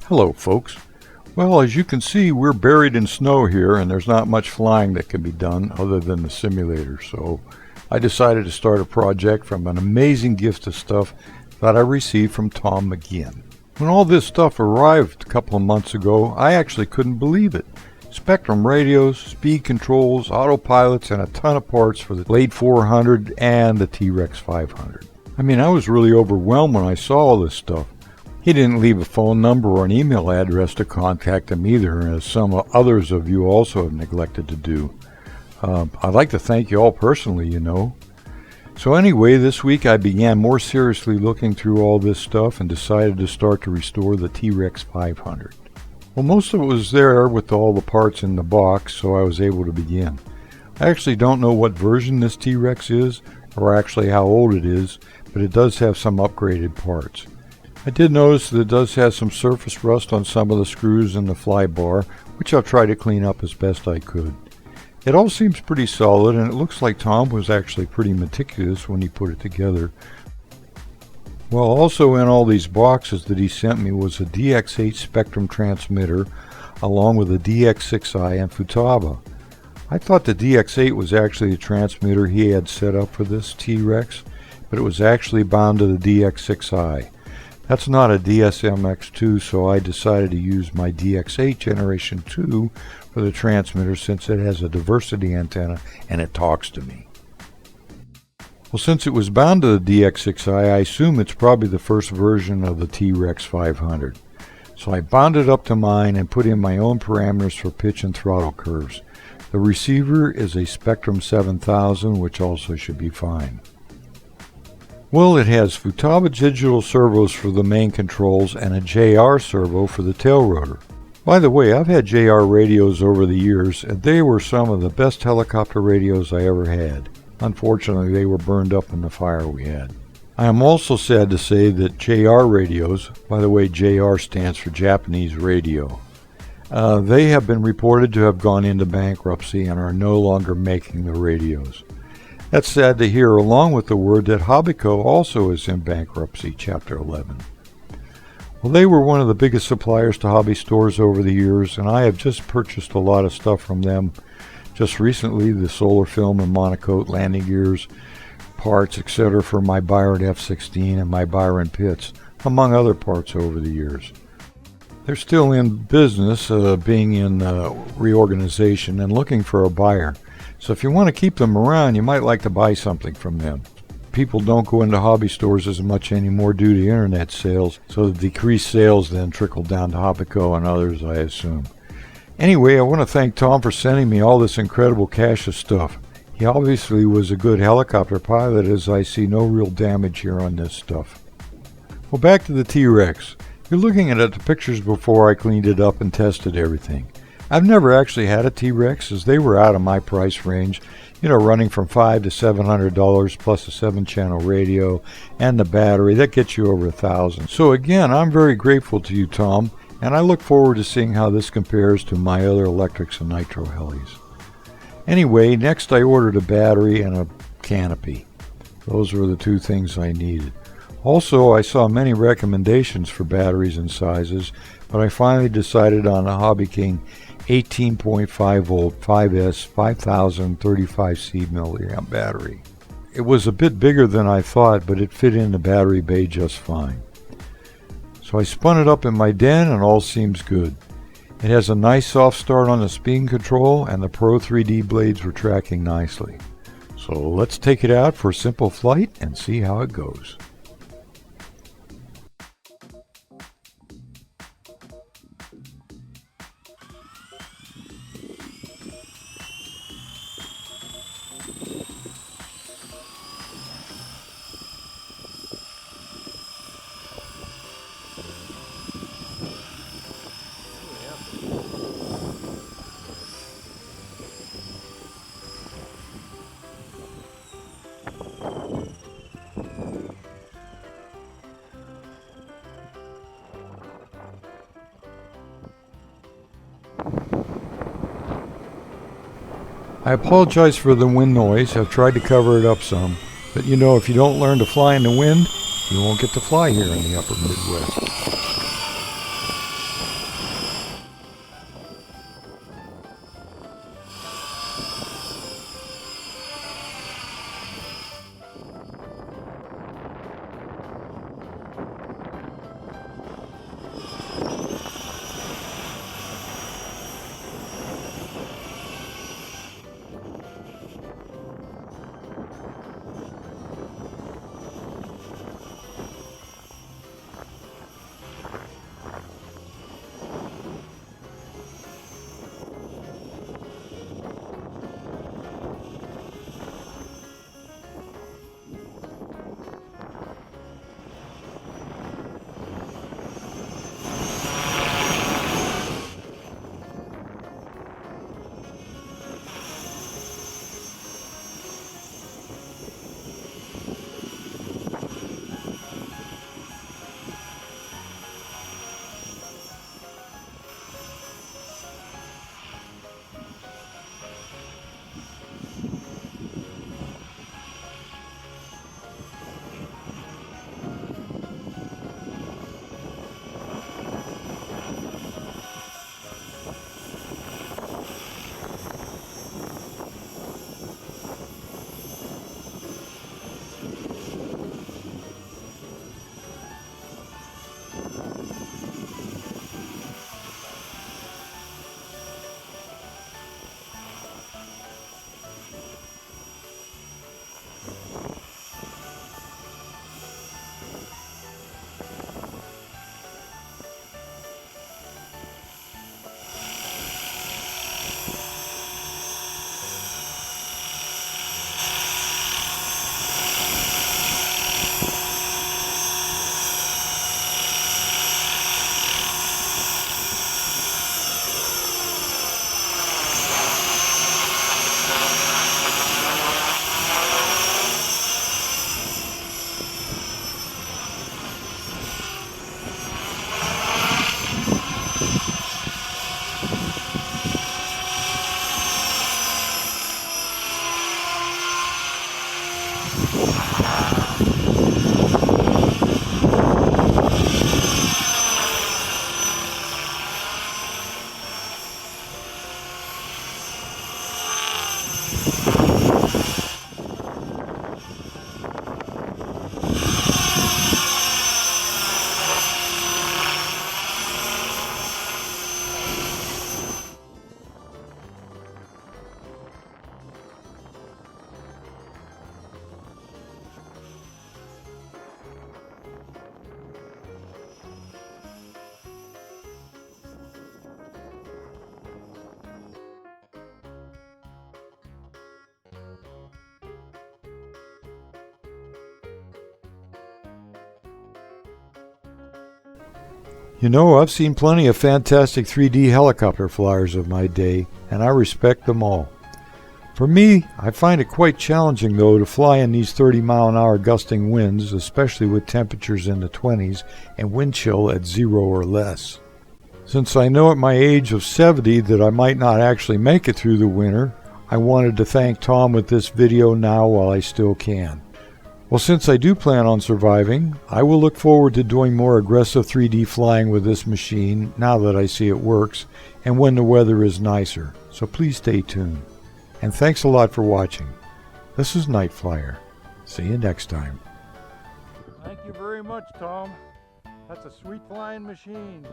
Hello folks. Well, as you can see, we're buried in snow here and there's not much flying that can be done other than the simulator. So I decided to start a project from an amazing gift of stuff that I received from Tom McGinn. When all this stuff arrived a couple of months ago, I actually couldn't believe it. Spectrum radios, speed controls, autopilots, and a ton of parts for the Blade 400 and the TRex 500. I mean, I was really overwhelmed when I saw all this stuff. He didn't leave a phone number or an email address to contact him either, as some others of you also have neglected to do. I'd like to thank you all personally, you know. So anyway, this week I began more seriously looking through all this stuff and decided to start to restore the TRex 500. Well, most of it was there with all the parts in the box, so I was able to begin. I actually don't know what version this TRex is, or actually how old it is, but it does have some upgraded parts. I did notice that it does have some surface rust on some of the screws in the fly bar, which I'll try to clean up as best I could. It all seems pretty solid, and it looks like Tom was actually pretty meticulous when he put it together. Well, also in all these boxes that he sent me was a DX8 Spectrum transmitter, along with a DX6i and Futaba. I thought the DX8 was actually the transmitter he had set up for this TRex, but it was actually bound to the DX6i. That's not a DSM-X2, so I decided to use my DX8 Generation 2 for the transmitter since it has a diversity antenna and it talks to me. Well, since it was bound to the DX6i, I assume it's probably the first version of the TRex 500. So I bound it up to mine and put in my own parameters for pitch and throttle curves. The receiver is a Spectrum 7000, which also should be fine. Well, it has Futaba digital servos for the main controls and a JR servo for the tail rotor. By the way, I've had JR radios over the years, and they were some of the best helicopter radios I ever had. Unfortunately, they were burned up in the fire we had. I am also sad to say that JR radios, by the way, JR stands for Japanese radio, they have been reported to have gone into bankruptcy and are no longer making the radios. That's sad to hear, along with the word that Hobbyco also is in bankruptcy, Chapter 11. Well, they were one of the biggest suppliers to hobby stores over the years, and I have just purchased a lot of stuff from them. Just recently, the solar film and monocoque landing gears, parts, etc. for my Byron F-16 and my Byron Pitts, among other parts over the years. They're still in business, being in reorganization and looking for a buyer. So if you want to keep them around, you might like to buy something from them. People don't go into hobby stores as much anymore due to internet sales, so the decreased sales then trickle down to Hobbyco and others, I assume. Anyway, I want to thank Tom for sending me all this incredible cache of stuff. He obviously was a good helicopter pilot, as I see no real damage here on this stuff. Well, back to the TRex. You're looking at the pictures before I cleaned it up and tested everything. I've never actually had a TRex, as they were out of my price range, running from $500 to $700 plus a 7-channel radio and the battery. That gets you over $1,000. So again, I'm very grateful to you, Tom, and I look forward to seeing how this compares to my other electrics and nitro helis. Anyway, next I ordered a battery and a canopy. Those were the two things I needed. Also, I saw many recommendations for batteries and sizes, but I finally decided on a Hobby King 18.5 volt 5S 5035C milliamp battery. It was a bit bigger than I thought, but it fit in the battery bay just fine. So I spun it up in my den and all seems good. It has a nice soft start on the speed control, and the Pro 3D blades were tracking nicely. So let's take it out for a simple flight and see how it goes. I apologize for the wind noise. I've tried to cover it up some, but if you don't learn to fly in the wind, you won't get to fly here in the upper Midwest. You know, I've seen plenty of fantastic 3D helicopter flyers of my day, and I respect them all. For me, I find it quite challenging though to fly in these 30-mile-an-hour gusting winds, especially with temperatures in the 20s and wind chill at 0 or less. Since I know at my age of 70 that I might not actually make it through the winter, I wanted to thank Tom with this video now while I still can. Well, since I do plan on surviving, I will look forward to doing more aggressive 3D flying with this machine now that I see it works and when the weather is nicer, so please stay tuned. And thanks a lot for watching. This is NightFlyyer. See you next time. Thank you very much, Tom. That's a sweet flying machine.